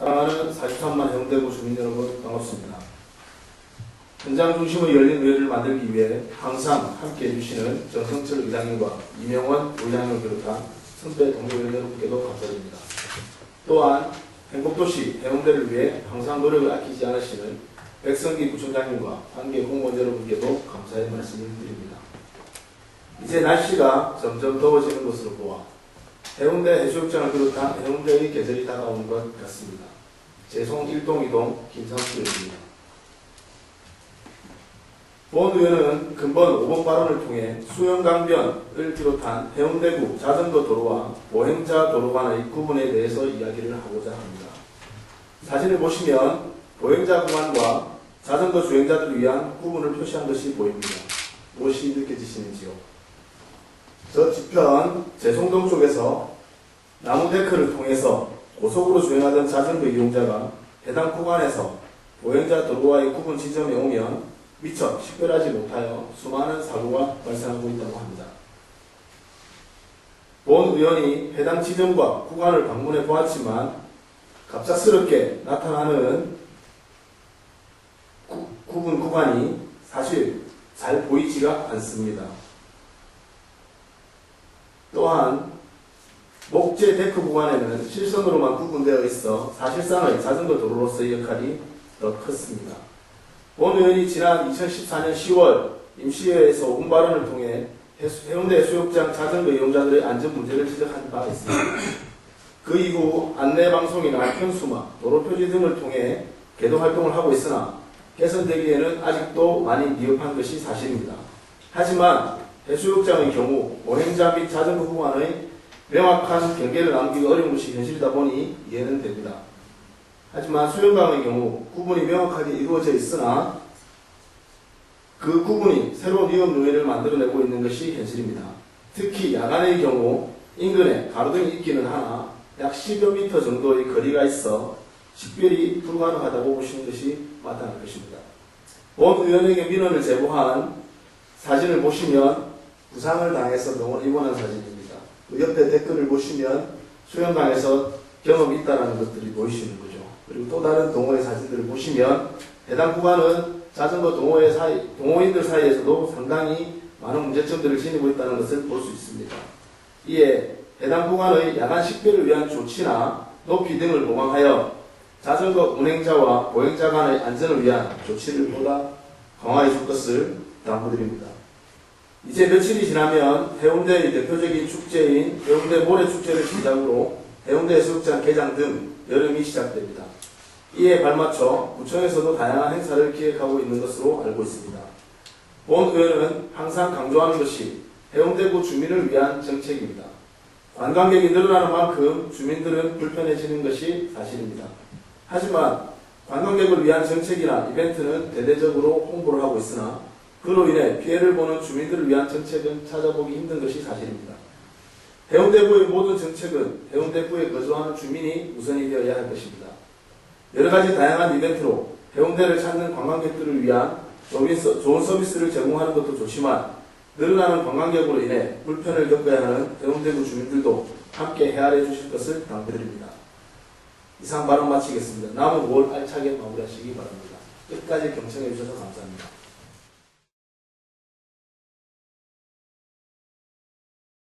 사랑하는 43만 해운대구 주민 여러분 반갑습니다. 현장 중심의 열린 의회를 만들기 위해 항상 함께 해주시는 정성철 의장님과 이명원 의장님을 비롯한 선배 동료위원 여러분께도 감사드립니다. 또한 행복도시 해운대를 위해 항상 노력을 아끼지 않으시는 백성기 구청장님과 관계 공무원 여러분께도 감사의 말씀을 드립니다. 이제 날씨가 점점 더워지는 것으로 보아 해운대 해수욕장을 비롯한 해운대의 계절이 다가오는 것 같습니다. 재송 1동 2동 김상수 의원입니다. 본 의원은 근본 5번 발언을 통해 수영강변을 비롯한 해운대구 자전거 도로와 보행자 도로 간의 구분에 대해서 이야기를 하고자 합니다. 사진을 보시면 보행자 구간과 자전거 주행자들을 위한 구분을 표시한 것이 보입니다. 무엇이 느껴지시는지요? 저 뒤편 재송동 쪽에서 나무 데크를 통해서 고속으로 주행하던 자전거 이용자가 해당 구간에서 보행자 도로와의 구분 지점에 오면 미처 식별하지 못하여 수많은 사고가 발생하고 있다고 합니다. 본 의원이 해당 지점과 구간을 방문해 보았지만 갑작스럽게 나타나는 구분 구간이 사실 잘 보이지가 않습니다. 또한 목재 데크 구간에는 실선으로만 구분되어 있어 사실상의 자전거 도로로서의 역할이 더 컸습니다. 본 의원이 지난 2014년 10월 임시회에서 5분 발언을 통해 해운대 해수욕장 자전거 이용자들의 안전 문제를 지적한 바 있습니다. 그 이후 안내방송이나 편수마, 도로표지 등을 통해 개도 활동을 하고 있으나 개선되기에는 아직도 많이 미흡한 것이 사실입니다. 하지만 해수욕장의 경우 보행자 및 자전거 구간의 명확한 경계를 남기기 어려운 것이 현실이다 보니 이해는 됩니다. 하지만 수영강의 경우 구분이 명확하게 이루어져 있으나 그 구분이 새로운 위험 요인을 만들어내고 있는 것이 현실입니다. 특히 야간의 경우 인근에 가로등이 있기는 하나 약 10여 미터 정도의 거리가 있어 식별이 불가능하다고 보시는 것이 마땅할 것입니다. 본 의원에게 민원을 제보한 사진을 보시면 부상을 당해서 병원에 입원한 사진입니다. 그 옆에 댓글을 보시면 수영강에서 경험이 있다는 것들이 보이시는 거죠. 그리고 또 다른 동호회 사진들을 보시면 해당 구간은 자전거 동호인들 사이에서도 상당히 많은 문제점들을 지니고 있다는 것을 볼 수 있습니다. 이에 해당 구간의 야간 식별을 위한 조치나 높이 등을 보강하여 자전거 운행자와 보행자 간의 안전을 위한 조치를 보다 강화해 줄 것을 당부드립니다. 이제 며칠이 지나면 해운대의 대표적인 축제인 해운대 모래축제를 시작으로 해운대 해수욕장 개장 등 여름이 시작됩니다. 이에 발맞춰 구청에서도 다양한 행사를 기획하고 있는 것으로 알고 있습니다. 본 의원은 항상 강조하는 것이 해운대구 주민을 위한 정책입니다. 관광객이 늘어나는 만큼 주민들은 불편해지는 것이 사실입니다. 하지만 관광객을 위한 정책이나 이벤트는 대대적으로 홍보를 하고 있으나 그로 인해 피해를 보는 주민들을 위한 정책은 찾아보기 힘든 것이 사실입니다. 해운대구의 모든 정책은 해운대구에 거주하는 주민이 우선이 되어야 할 것입니다. 여러가지 다양한 이벤트로 해운대를 찾는 관광객들을 위한 좋은 서비스를 제공하는 것도 좋지만 늘어나는 관광객으로 인해 불편을 겪어야 하는 해운대구 주민들도 함께 헤아려 주실 것을 당부드립니다. 이상 발언 마치겠습니다. 남은 5월 알차게 마무리하시기 바랍니다. 끝까지 경청해 주셔서 감사합니다.